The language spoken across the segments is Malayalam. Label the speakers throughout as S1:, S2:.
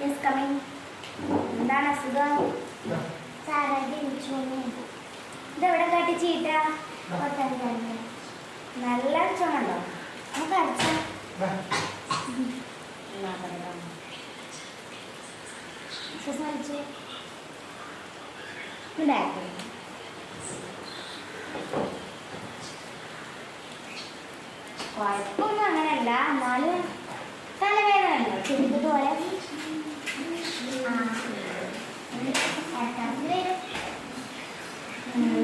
S1: Yes, coming. എന്താണ് അസുഖം? ഇതെവിടെ കാട്ടി ചീട്ട? നല്ല ചുമണ്ടോ? നമുക്ക് അരച്ച വലിച്ച് ഉണ്ടാക്കി. കുഴപ്പമൊന്നും അങ്ങനെയല്ല, എന്നാലും തലവേദന ഉണ്ടോ ചെറുതുപോലെ?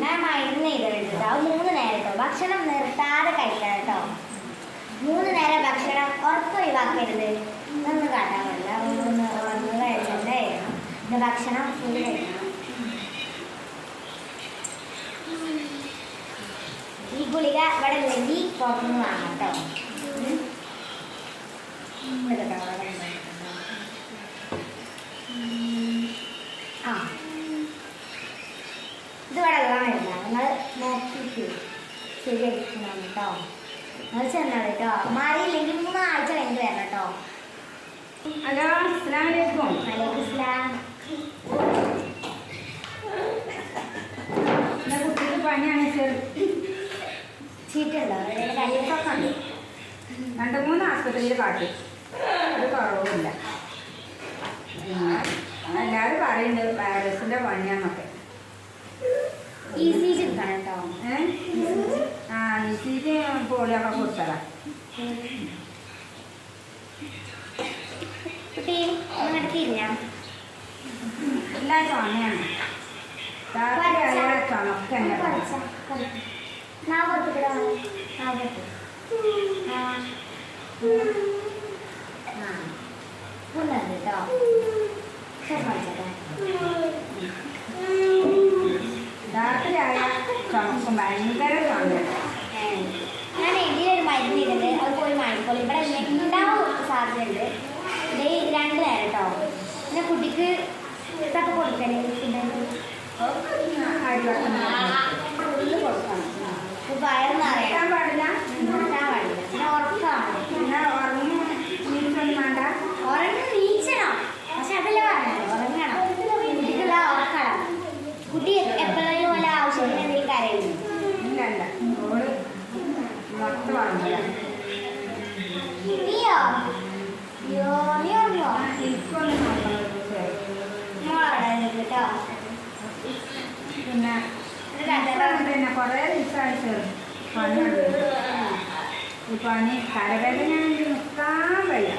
S1: ഞാൻ മരുന്ന് ചെയ്തിട്ടുണ്ട്. അത് 3 നേരം കേട്ടോ, ഭക്ഷണം നിർത്താതെ കഴിക്കണം കേട്ടോ. 3 നേരം ഭക്ഷണം ഉറപ്പ് ഒഴിവാക്കരുത്. ഇതൊന്നും കാട്ടാൻ പാടില്ല. ഒന്ന് കഴിച്ചിട്ടേ പിന്നെ ഭക്ഷണം ഫുള്ള് കഴിക്കണം. ഈ ഗുളിക ഇവിടെ ഇല്ലെങ്കിൽ പുറത്തുനിന്ന് വാങ്ങാം കേട്ടോ. ആ ഇത് ഇവിടെ എല്ലാം വരുന്ന നിങ്ങൾ നോക്കിയിട്ട് ശരിയായിരിക്കണം കേട്ടോ. നിങ്ങൾ ചെന്നാൽ കേട്ടോ, മാറിയില്ലെങ്കിൽ 3 ആഴ്ച കഴിഞ്ഞ് വരണം കേട്ടോ.
S2: ഹലോ, അസ്സലാമു അലൈക്കും.
S1: വലൈക്കും സ്ലാം.
S2: എൻ്റെ കുട്ടിക്ക് പനിയാണ് സർ.
S1: ചീട്ടുണ്ടോ? കയ്യൊക്കെ ഉണ്ട്.
S2: 2-3 ആശുപത്രിയിൽ കാട്ടി, ഒരു കുറവുമില്ല. എല്ലാവരും പറയുന്നുണ്ട് വൈറസിൻ്റെ പനിയാന്നൊക്കെ.
S1: ECG എടുക്കണം കേട്ടോ.
S2: ECG പോളിയൊക്കെ കൊടുത്തതാ.
S1: കുട്ടി അങ്ങോട്ട് തിരിഞ്ഞ
S2: എല്ലാ ചുമയാണ്. ചുമക്ക് തന്നെ
S1: കേട്ടോ.
S2: രാത്രിയായ ചുമക്കും ഭയങ്കര ചുമയാണ്.
S1: ഞാൻ ഇതിലൊരു മരുന്ന് ചെയ്തിട്ടുണ്ട്, അത് പോയി വാങ്ങിക്കോളൂ. ഇവിടെ ഉണ്ടാവും സാധ്യതയുണ്ട്. ഇത് 2 നേരം കേട്ടോ. പിന്നെ കുട്ടിക്ക് ഇതൊക്കെ കൊടുക്കണേ, ഫുള്ള് കൊടുക്കണം. വയറ് നിറയാൻ
S2: പാടില്ല,
S1: നിർത്താൻ പാടില്ല. പിന്നെ ഉറക്കാണ്.
S2: പിന്നെ ഉറങ്ങി നീച്ചൊന്നും വേണ്ട.
S1: ഉറങ്ങി നീച്ചണം, പക്ഷെ അതല്ല പറഞ്ഞത്, ഉറങ്ങണം. കുട്ടിക്കുള്ള ഉറക്കണം. കുട്ടി എപ്പോഴും പോലെ ആവശ്യത്തിന് എന്തെങ്കിലും കരയുന്നു?
S2: ഇല്ല ഇല്ല, ഓള് മൊത്തം ഉറങ്ങില്ല.
S1: നീയോ? അയ്യോ, നീ ഉറങ്ങോ?
S2: എനിക്കൊന്നും നോക്കണം.
S1: മോളവിടെ കേട്ടോ.
S2: പിന്നെ പിന്നെ കുറേ ദിവസമായിട്ട് പണിയുണ്ട്. ഈ പനി തലവേദന നിൽക്കാൻ വയ്യ.